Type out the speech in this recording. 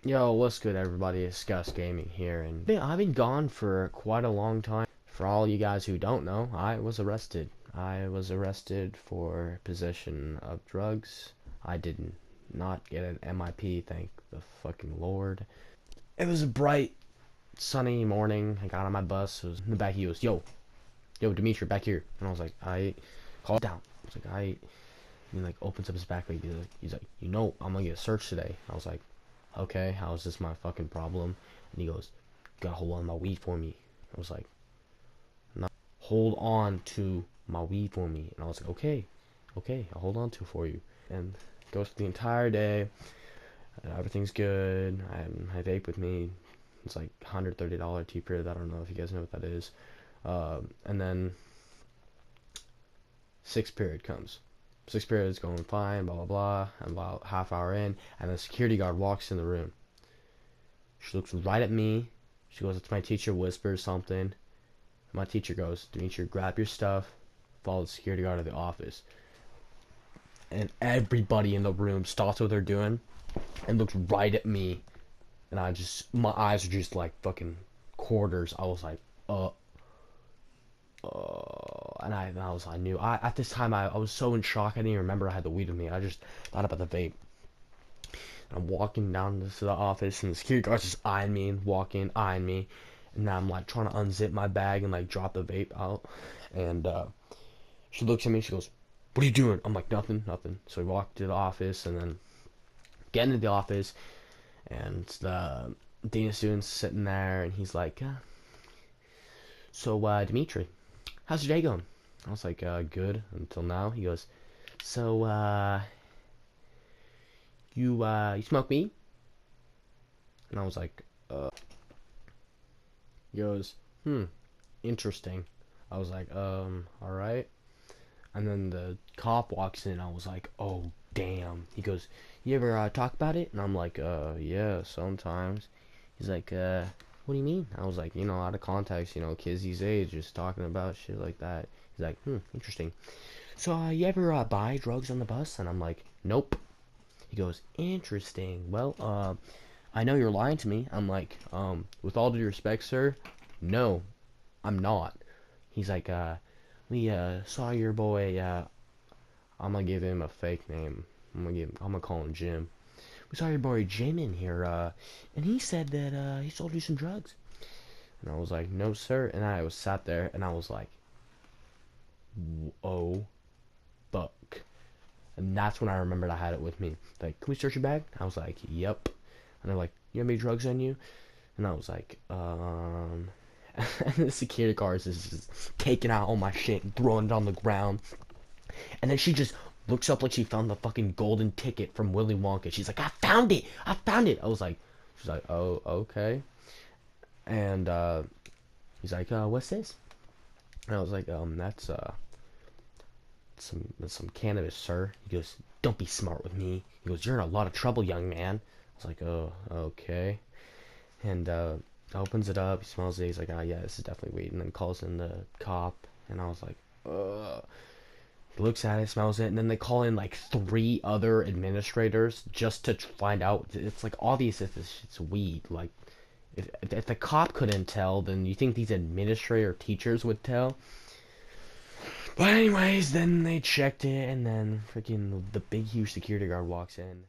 Yo, what's good everybody? It's Gus Gaming here, and I've been gone for quite a long time. For all you guys who don't know, I was arrested. I was arrested for possession of drugs. I did not get an MIP, thank the fucking Lord. It was a bright, sunny morning. I got on my bus. It was in the back. He goes, yo, Dimitri, back here. And I was like, I call it down. I was like, I. And he like opens up his back. He's like, you know, I'm gonna get searched today. I was like, okay, how is this my fucking problem? And he goes, you gotta hold on to my weed for me. I was like, no, hold on to my weed for me. And I was like, okay, I'll hold on to it for you. And goes for the entire day. Everything's good. I have my vape with me. It's like $130 T-period. I don't know if you guys know what that is. And then sixth period comes. Sixth period is going fine, blah, blah, blah. I'm about half hour in, and the security guard walks in the room. She looks right at me. She goes up to my teacher, whispers something. My teacher goes, Dimitri, grab your stuff, follow the security guard to the office. And everybody in the room stops what they're doing and looks right at me. And my eyes are just like fucking quarters. I was like, I knew. At this time, I was so in shock, I didn't even remember I had the weed with me. I just thought about the vape. I'm walking down to the office, and the security guard's just eyeing me, eyeing me. And now I'm like trying to unzip my bag and like drop the vape out. And she looks at me, she goes, what are you doing? I'm like, nothing. So we walk to the office, and then get into the office, and the dean of students sitting there, and he's like, so Dimitri, how's your day going? I was like, good until now. He goes, so you smoke weed? And I was like, he goes, interesting. I was like, alright. And then the cop walks in. I was like, oh damn. He goes, you ever talk about it? And I'm like, yeah, sometimes. He's like, what do you mean? I was like, out of context, kids these age just talking about shit like that. He's like, interesting. So, you ever buy drugs on the bus? And I'm like, nope. He goes, interesting. Well, I know you're lying to me. I'm like, with all due respect, sir, no, I'm not. He's like, we saw your boy, I'm gonna give him a fake name. I'm gonna call him Jim. We saw your boy Jim in here, and he said that he sold you some drugs. And I was like, no, sir. And I was sat there, and I was like, oh, fuck. And that's when I remembered I had it with me. Like, can we search your bag? I was like, yep. And they're like, you have any drugs on you? And I was like, and the security guard is just taking out all my shit and throwing it on the ground. And then she just looks up like she found the fucking golden ticket from Willy Wonka. She's like, I found it. I was like, she's like, oh, okay. And he's like, what's this? And I was like, that's some cannabis, sir. He goes, don't be smart with me. He goes, you're in a lot of trouble, young man. I was like, oh, okay. And opens it up. He smells it. He's like, oh yeah, this is definitely weed. And then calls in the cop. And I was like, ugh. He looks at it, smells it, and then they call in like 3 other administrators just to find out. It's like obvious if it's weed. Like, if the cop couldn't tell, then you think these administrator teachers would tell? But anyways, then they checked it, and then freaking the big huge security guard walks in.